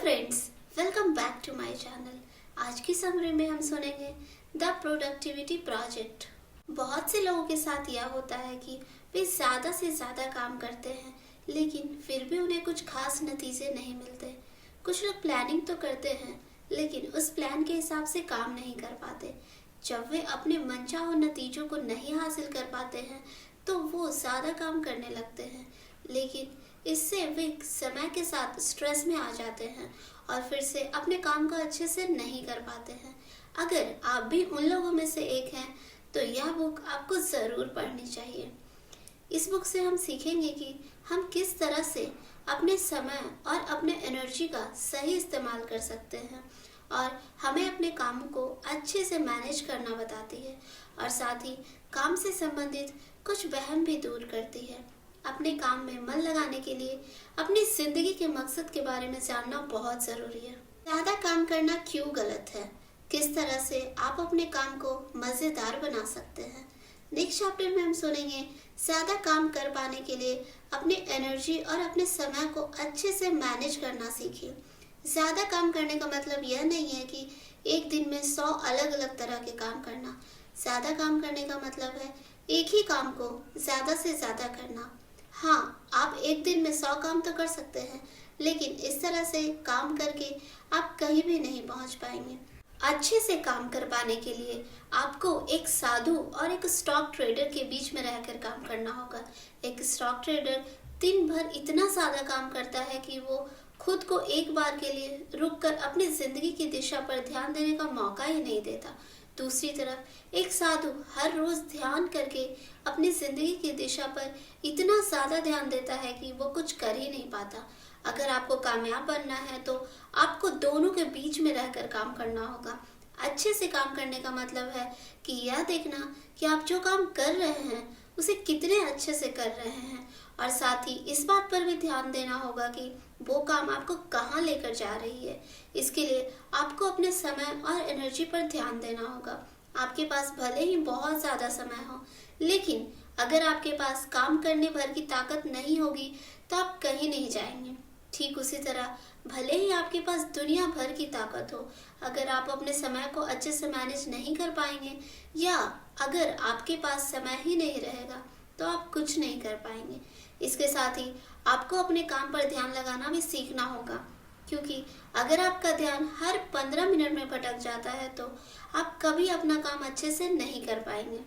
Friends, welcome back to my channel. आज की summary में हम सुनेंगे द प्रोडक्टिविटी प्रोजेक्ट। बहुत से लोगों के साथ यह होता है कि वे ज़्यादा से ज़्यादा काम करते हैं, लेकिन फिर भी उन्हें कुछ खास नतीजे नहीं मिलते। कुछ लोग प्लानिंग तो करते हैं, लेकिन उस प्लान के हिसाब से काम नहीं कर पाते। जब वे अपने मनचाहे नतीजों को नहीं हासिल कर पाते हैं, तो वो ज़्यादा काम करने लगते हैं, लेकिन इससे वे समय के साथ स्ट्रेस में आ जाते हैं और फिर से अपने काम को अच्छे से नहीं कर पाते हैं। अगर आप भी उन लोगों में से एक हैं, तो यह बुक आपको ज़रूर पढ़नी चाहिए। इस बुक से हम सीखेंगे कि हम किस तरह से अपने समय और अपने एनर्जी का सही इस्तेमाल कर सकते हैं, और हमें अपने कामों को अच्छे से मैनेज करना बताती है, और साथ ही काम से संबंधित कुछ वहम भी दूर करती है। अपने काम में मन लगाने के लिए अपनी जिंदगी के मकसद के बारे में जानना बहुत ज़रूरी है। ज़्यादा काम करना क्यों गलत है, किस तरह से आप अपने काम को मज़ेदार बना सकते हैं। नेक्स्ट चैप्टर में हम सुनेंगे ज़्यादा काम कर पाने के लिए अपनी एनर्जी और अपने समय को अच्छे से मैनेज करना सीखिए। ज़्यादा काम करने का मतलब यह नहीं है कि एक दिन में 100 अलग अलग तरह के काम करना। ज़्यादा काम करने का मतलब है एक ही काम को ज़्यादा से ज़्यादा करना। हाँ, आप एक दिन में 100 काम तो कर सकते हैं, लेकिन इस तरह से काम करके आप कहीं भी नहीं पहुंच पाएंगे। अच्छे से काम कर पाने के लिए आपको एक साधु और एक स्टॉक ट्रेडर के बीच में रहकर काम करना होगा। एक स्टॉक ट्रेडर दिन भर इतना ज़्यादा काम करता है कि वो खुद को एक बार के लिए रुककर अपनी जिंदगी की दिशा पर ध्यान देने का मौका ही नहीं देता। दूसरी तरफ एक साधु हर रोज ध्यान करके अपनी जिंदगी की दिशा पर इतना ज्यादा ध्यान देता है कि वो कुछ कर ही नहीं पाता। अगर आपको कामयाब बनना है तो आपको दोनों के बीच में रहकर काम करना होगा। अच्छे से काम करने का मतलब है कि यह देखना कि आप जो काम कर रहे हैं उसे कितने अच्छे से कर रहे हैं, और साथ ही इस बात पर भी ध्यान देना होगा कि वो काम आपको कहाँ लेकर जा रही है। इसके लिए आपको अपने समय और एनर्जी पर ध्यान देना होगा। आपके पास भले ही बहुत ज़्यादा समय हो, लेकिन अगर आपके पास काम करने भर की ताकत नहीं होगी तो आप कहीं नहीं जाएंगे। ठीक उसी तरह भले ही आपके पास दुनिया भर की ताकत हो, अगर आप अपने समय को अच्छे से मैनेज नहीं कर पाएंगे, या अगर आपके पास समय ही नहीं रहेगा, तो आप कुछ नहीं कर पाएंगे। इसके साथ ही आपको अपने काम पर ध्यान लगाना भी सीखना होगा, क्योंकि अगर आपका ध्यान हर 15 मिनट में भटक जाता है तो आप कभी अपना काम अच्छे से नहीं कर पाएंगे।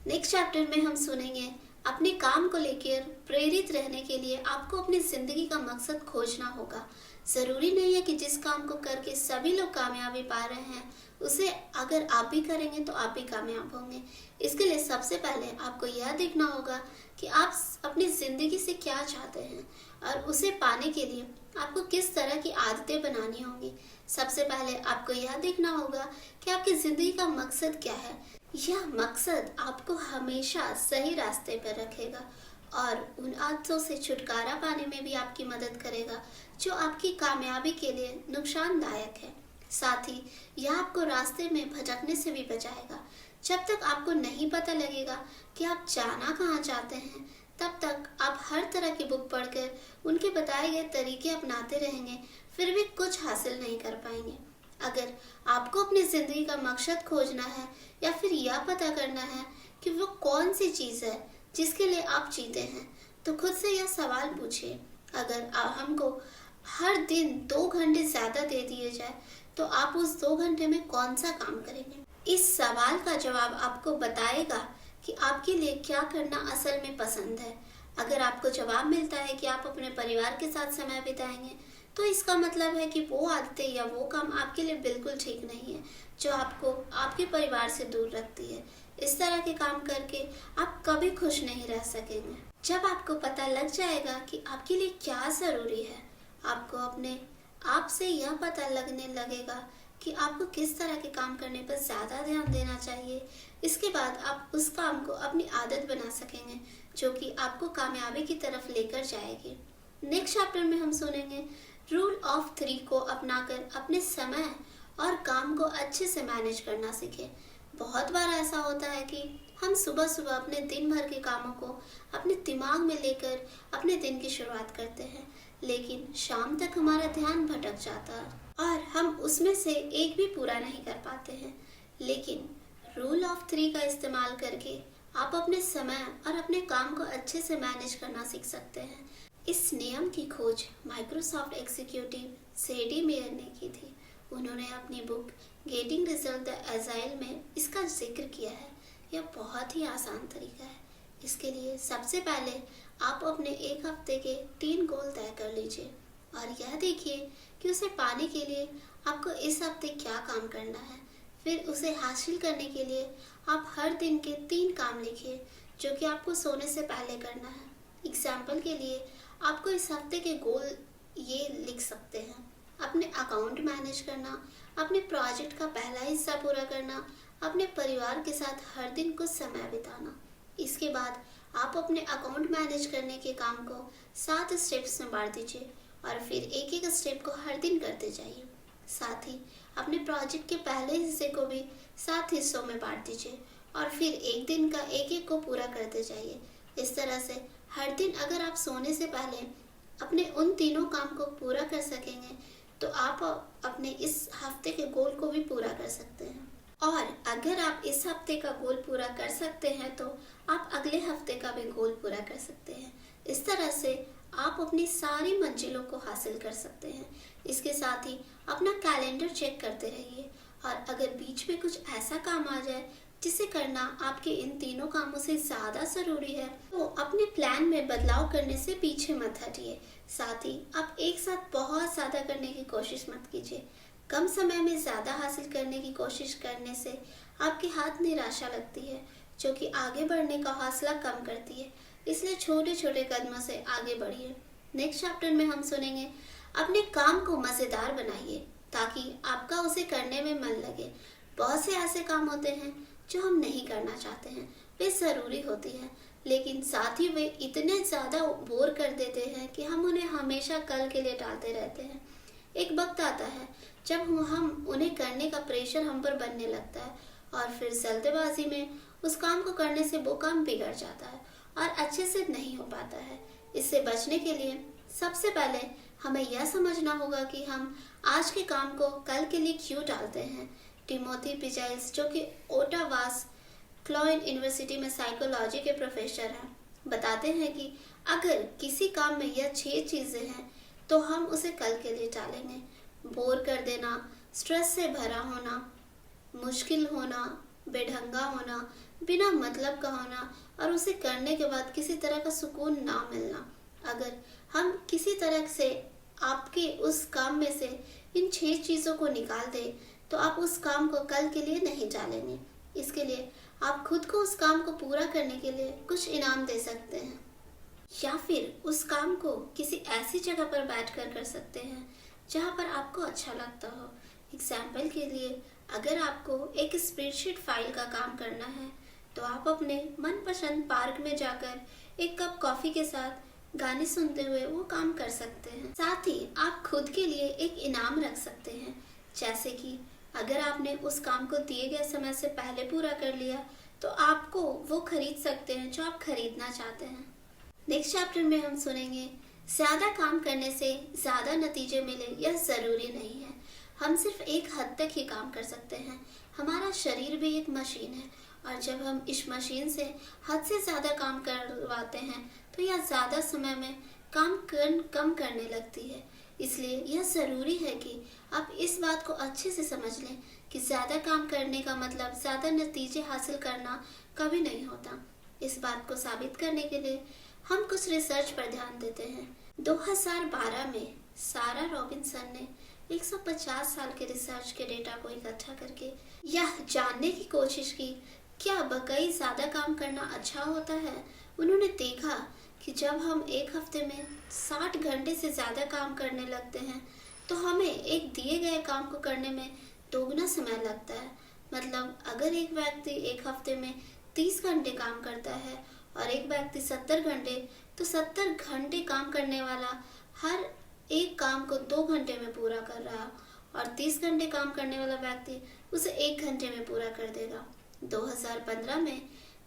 नेक्स्ट चैप्टर में हम सुनेंगे अपने काम को लेकर प्रेरित रहने के लिए आपको अपनी जिंदगी का मकसद खोजना होगा। जरूरी नहीं है कि जिस काम को करके सभी लोग कामयाबी पा रहे हैं उसे अगर आप भी करेंगे तो आप भी कामयाब होंगे। इसके लिए सबसे पहले आपको यह देखना होगा कि आप अपनी जिंदगी से क्या चाहते हैं, और उसे पाने के लिए आपको किस तरह की आदतें बनानी होंगी। सबसे पहले आपको यह देखना होगा कि आपकी जिंदगी का मकसद क्या है। यह मकसद आपको हमेशा सही रास्ते पर रखेगा और उन आदतों से छुटकारा पाने में भी आपकी मदद करेगा जो आपकी कामयाबी के लिए नुकसानदायक है। साथ ही यह आपको रास्ते में भटकने से भी बचाएगा। जब तक आपको नहीं पता लगेगा कि आप जाना कहाँ चाहते हैं, तब तक आप हर तरह की बुक पढ़कर उनके बताए गए तरीके अपनाते रहेंगे, फिर भी कुछ हासिल नहीं कर पाएंगे। अगर आपको अपनी जिंदगी का मकसद खोजना है या फिर यह पता करना है कि वो कौन सी चीज़ है जिसके लिए आप जीते हैं, तो खुद से यह सवाल पूछिए, अगर हमको हर दिन 2 घंटे ज़्यादा दे दिए जाए तो आप उस 2 घंटे में कौन सा काम करेंगे। इस सवाल का जवाब आपको बताएगा कि आपके लिए क्या करना असल में पसंद है। अगर आपको जवाब मिलता है कि आप अपने परिवार के साथ समय बिताएंगे, तो इसका मतलब है कि वो आदतें या वो काम आपके लिए बिल्कुल ठीक नहीं है जो आपको आपके परिवार से दूर रखती है। इस तरह के काम करके आप कभी खुश नहीं रह सकेंगे। जब आपको पता लग जाएगा कि आपके लिए क्या ज़रूरी है, आपको अपने आप से यह पता लगने लगेगा कि आपको किस तरह के काम करने पर ज़्यादा ध्यान देना चाहिए। इसके बाद आप उस काम को अपनी आदत बना सकेंगे जो कि आपको कामयाबी की तरफ लेकर जाएगी। नेक्स्ट चैप्टर में हम सुनेंगे रूल ऑफ 3 को अपनाकर अपने समय और काम को अच्छे से मैनेज करना सीखें। बहुत बार ऐसा होता है कि हम सुबह सुबह अपने दिन भर के कामों को अपने दिमाग में लेकर अपने दिन की शुरुआत करते हैं, लेकिन शाम तक हमारा ध्यान भटक जाता है और हम उसमें से एक भी पूरा नहीं कर पाते हैं। लेकिन रूल ऑफ 3 का इस्तेमाल करके आप अपने समय और अपने काम को अच्छे से मैनेज करना सीख सकते हैं। इस नियम की खोज माइक्रोसॉफ्ट एग्जीक्यूटिव सेडी मेयर ने की थी। उन्होंने अपनी book getting result the agile में इसका जिक्र किया है। यह बहुत ही आसान तरीका है। इसके लिए सबसे पहले आप अपने एक हफ्ते के 3 गोल तय कर लीजिए और यह देखिए कि उसे पाने के लिए आपको इस हफ्ते क्या काम करना है। फिर उसे हासिल करने के लिए आप हर दिन के 3 काम लिखिए जो कि आपको सोने से पहले करना है। एग्जाम्पल के लिए आपको इस हफ्ते के गोल ये लिख सकते हैं: अपने अकाउंट मैनेज करना, अपने प्रोजेक्ट का पहला हिस्सा पूरा करना, अपने परिवार के साथ हर दिन कुछ समय बिताना। इसके बाद आप अपने अकाउंट मैनेज करने के काम को 7 स्टेप्स में बांट दीजिए और फिर एक एक स्टेप को हर दिन करते जाइए। साथ ही अपने प्रोजेक्ट के पहले हिस्से को भी 7 हिस्सों में बांट दीजिए और फिर एक दिन का एक एक को पूरा करते जाइए। इस तरह से हर दिन अगर आप सोने से पहले अपने उन तीनों काम को पूरा कर सकेंगे तो आप अपने इस हफ्ते के गोल को भी पूरा कर सकते हैं। और अगर आप इस हफ्ते का गोल पूरा कर सकते हैं तो आप अगले हफ्ते का भी गोल पूरा कर सकते हैं। इस तरह से आप अपनी सारी मंजिलों को हासिल कर सकते हैं। इसके साथ ही अपना कैलेंडर चेक करते रहिए और अगर बीच में कुछ ऐसा काम आ जाए जिसे करना आपके इन तीनों कामों से ज़्यादा ज़रूरी है तो अपने प्लान में बदलाव करने से पीछे मत हटिए। साथ ही आप एक साथ बहुत ज़्यादा करने की कोशिश मत कीजिए। कम समय में ज़्यादा हासिल करने की कोशिश करने से आपके हाथ निराशा लगती है जो कि आगे बढ़ने का हौसला कम करती है। इसलिए छोटे छोटे कदमों से आगे बढ़िए। नेक्स्ट चैप्टर में हम सुनेंगे अपने काम को मज़ेदार बनाइए ताकि आपका उसे करने में मन लगे। बहुत से ऐसे काम होते हैं जो हम नहीं करना चाहते हैं, वे ज़रूरी होती हैं लेकिन साथ ही वे इतने ज़्यादा बोर कर देते हैं कि हम उन्हें हमेशा कल के लिए टालते रहते हैं। एक वक्त आता है जब हम उन्हें करने का प्रेशर हम पर बनने लगता है और फिर जल्दबाजी में उस काम को करने से वो काम बिगड़ जाता है और अच्छे से नहीं हो पाता है। इससे बचने के लिए सबसे पहले हमें यह समझना होगा कि हम आज के काम को कल के लिए क्यों टालते हैं। टिमोथी पिजाइल्स जो कि ओटावास क्लोइन यूनिवर्सिटी में साइकोलॉजी के प्रोफेसर हैं, बताते हैं कि अगर किसी काम में यह 6 चीज़ें हैं तो हम उसे कल के लिए टालेंगे। बोर कर देना, स्ट्रेस से भरा होना, मुश्किल होना, बेढंगा होना, बिना मतलब का होना और उसे करने के बाद किसी तरह का सुकून ना मिलना। अगर हम किसी तरह से आपके उस काम में से इन 6 चीज़ों को निकाल दें तो आप उस काम को कल के लिए नहीं टालेंगे। इसके लिए आप खुद को उस काम को पूरा करने के लिए कुछ इनाम दे सकते हैं या फिर उस काम को किसी ऐसी जगह पर बैठकर कर सकते हैं जहां पर आपको अच्छा लगता हो। एग्जाम्पल के लिए अगर आपको एक स्प्रेडशीट फाइल का काम करना है तो आप अपने मनपसंद पार्क में जाकर एक कप कॉफ़ी के साथ गाने सुनते हुए वो काम कर सकते हैं। साथ ही आप खुद के लिए एक इनाम रख सकते हैं, जैसे कि अगर आपने उस काम को दिए गए समय से पहले पूरा कर लिया तो आपको वो खरीद सकते हैं जो आप खरीदना चाहते हैं। नेक्स्ट चैप्टर में हम सुनेंगे ज़्यादा काम करने से ज़्यादा नतीजे मिले यह ज़रूरी नहीं है। हम सिर्फ एक हद तक ही काम कर सकते हैं। हमारा शरीर भी एक मशीन है और जब हम इस मशीन से हद से ज़्यादा काम करवाते हैं तो यह ज़्यादा समय में काम कम करने लगती है। इसलिए यह ज़रूरी है कि आप इस बात को अच्छे से समझ लें कि ज़्यादा काम करने का मतलब ज़्यादा नतीजे हासिल करना कभी नहीं होता। इस बात को साबित करने के लिए हम कुछ रिसर्च पर ध्यान देते हैं। 2012 में सारा रॉबिन्सन ने 150 साल के रिसर्च के डेटा को इकट्ठा करके यह जानने की कोशिश की क्या वाकई ज़्यादा काम करना अच्छा होता है। उन्होंने देखा कि जब हम एक हफ्ते में 60 घंटे से ज़्यादा काम करने लगते हैं तो हमें एक दिए गए काम को करने में दोगुना समय लगता है। मतलब अगर एक व्यक्ति एक हफ्ते में 30 घंटे काम करता है और एक व्यक्ति 70 घंटे, तो 70 घंटे काम करने वाला हर एक काम को 2 घंटे में पूरा कर रहा और 30 घंटे काम करने वाला व्यक्ति उसे 1 घंटे में पूरा कर देगा। 2015 में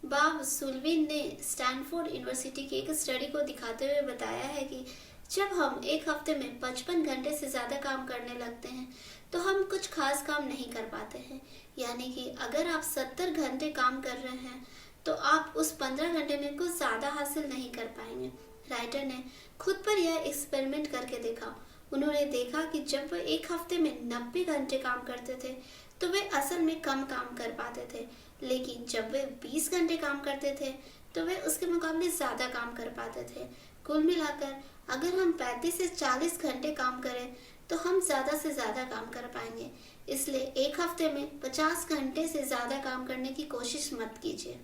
बॉब सुल्विन ने स्टैनफोर्ड यूनिवर्सिटी की एक स्टडी को दिखाते हुए बताया है कि जब हम एक हफ्ते में 55 घंटे से ज़्यादा काम करने लगते हैं तो हम कुछ खास काम नहीं कर पाते हैं। यानी कि अगर आप 70 घंटे काम कर रहे हैं तो आप उस 15 घंटे में कुछ ज़्यादा हासिल नहीं कर पाएंगे। राइटर ने खुद पर यह एक्सपेरिमेंट करके देखा। उन्होंने देखा कि जब वे एक हफ्ते में 90 घंटे काम करते थे तो वे असल में कम काम कर पाते थे, लेकिन जब वे 20 घंटे काम करते थे तो वे उसके मुकाबले ज़्यादा काम कर पाते थे। कुल मिलाकर अगर हम 35 से 40 घंटे काम करें तो हम ज़्यादा से ज़्यादा काम कर पाएंगे। इसलिए एक हफ्ते में 50 घंटे से ज़्यादा काम करने की कोशिश मत कीजिए।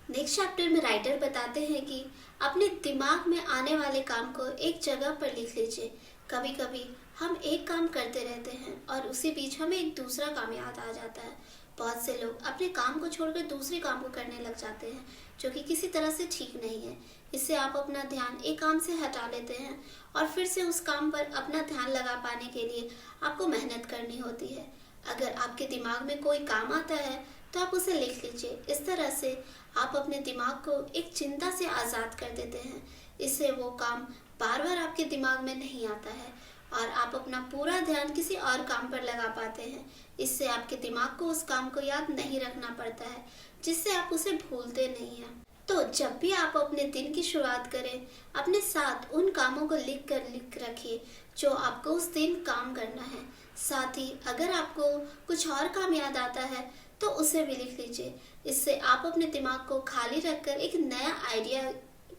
नेक्स्ट चैप्टर में राइटर बताते हैं कि अपने दिमाग में आने वाले काम को एक जगह पर लिख लीजिए। कभी कभी हम एक काम करते रहते हैं और उसी बीच हमें एक दूसरा काम याद आ जाता है। बहुत से लोग अपने काम को छोड़कर दूसरे काम को करने लग जाते हैं, जो कि किसी तरह से ठीक नहीं है। इससे आप अपना ध्यान एक काम से हटा लेते हैं और फिर से उस काम पर अपना ध्यान लगा पाने के लिए आपको मेहनत करनी होती है। अगर आपके दिमाग में कोई काम आता है तो आप उसे लिख लीजिए। इस तरह से आप अपने दिमाग को एक चिंता से आज़ाद कर देते हैं। इससे वो काम बार बार आपके दिमाग में नहीं आता है और आप अपना पूरा ध्यान किसी और काम पर लगा पाते हैं। इससे आपके दिमाग को उस काम को याद नहीं रखना पड़ता है, जिससे आप उसे भूलते नहीं हैं। तो जब भी आप अपने दिन की शुरुआत करें, अपने साथ उन कामों को लिख रखिए जो आपको उस दिन काम करना है। साथ ही अगर आपको कुछ और काम याद आता है तो उसे भी लिख लीजिए। इससे आप अपने दिमाग को खाली रखकर एक नया आइडिया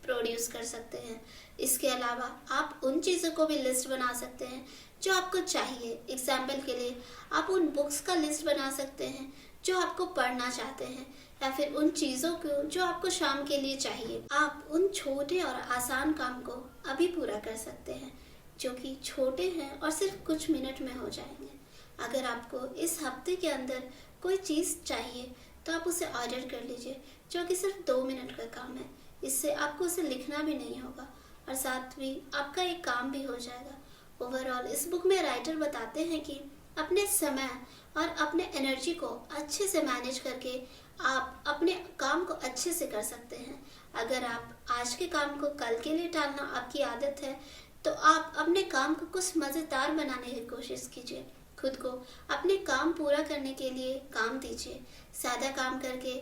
प्रोड्यूस कर सकते हैं। इसके अलावा आप उन चीज़ों को भी लिस्ट बना सकते हैं जो आपको चाहिए। एग्जाम्पल के लिए आप उन बुक्स का लिस्ट बना सकते हैं जो आपको पढ़ना चाहते हैं, या फिर उन चीज़ों को जो आपको शाम के लिए चाहिए। आप उन छोटे और आसान काम को अभी पूरा कर सकते हैं जो कि छोटे हैं और सिर्फ कुछ मिनट में हो जाएंगे। अगर आपको इस हफ्ते के अंदर कोई चीज़ चाहिए तो आप उसे ऑर्डर कर लीजिए, जो कि सिर्फ 2 मिनट का काम है। इससे आपको उसे लिखना भी नहीं होगा और साथ ही आपका एक काम भी हो जाएगा। ओवरऑल इस बुक में राइटर बताते हैं कि अपने समय और अपने एनर्जी को अच्छे से मैनेज करके आप अपने काम को अच्छे से कर सकते हैं। अगर आप आज के काम को कल के लिए टालना आपकी आदत है तो आप अपने काम को कुछ मज़ेदार बनाने की कोशिश कीजिए। खुद को अपने काम पूरा करने के लिए काम दीजिए। ज़्यादा काम करके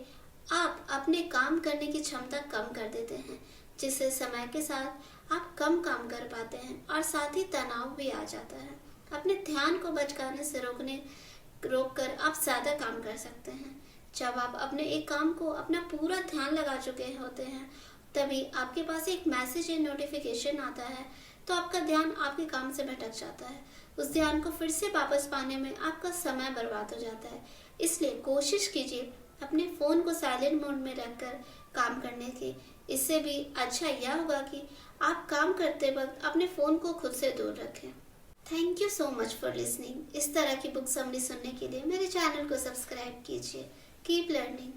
आप अपने काम करने की क्षमता कम कर देते हैं, जिससे समय के साथ आप कम काम कर पाते हैं और साथ ही तनाव भी आ जाता है। अपने ध्यान को भटकाने से रोककर आप ज़्यादा काम कर सकते हैं। जब आप अपने एक काम को अपना पूरा ध्यान लगा चुके होते हैं तभी आपके पास एक मैसेज या नोटिफिकेशन आता है तो आपका ध्यान आपके काम से भटक जाता है। उस ध्यान को फिर से वापस पाने में आपका समय बर्बाद हो जाता है। इसलिए कोशिश कीजिए अपने फ़ोन को साइलेंट मोड में रखकर काम करने की। इससे भी अच्छा यह होगा कि आप काम करते वक्त अपने फ़ोन को खुद से दूर रखें। Thank you so much for listening. इस तरह की बुक समरी सुनने के लिए मेरे चैनल को सब्सक्राइब कीजिए। Keep learning.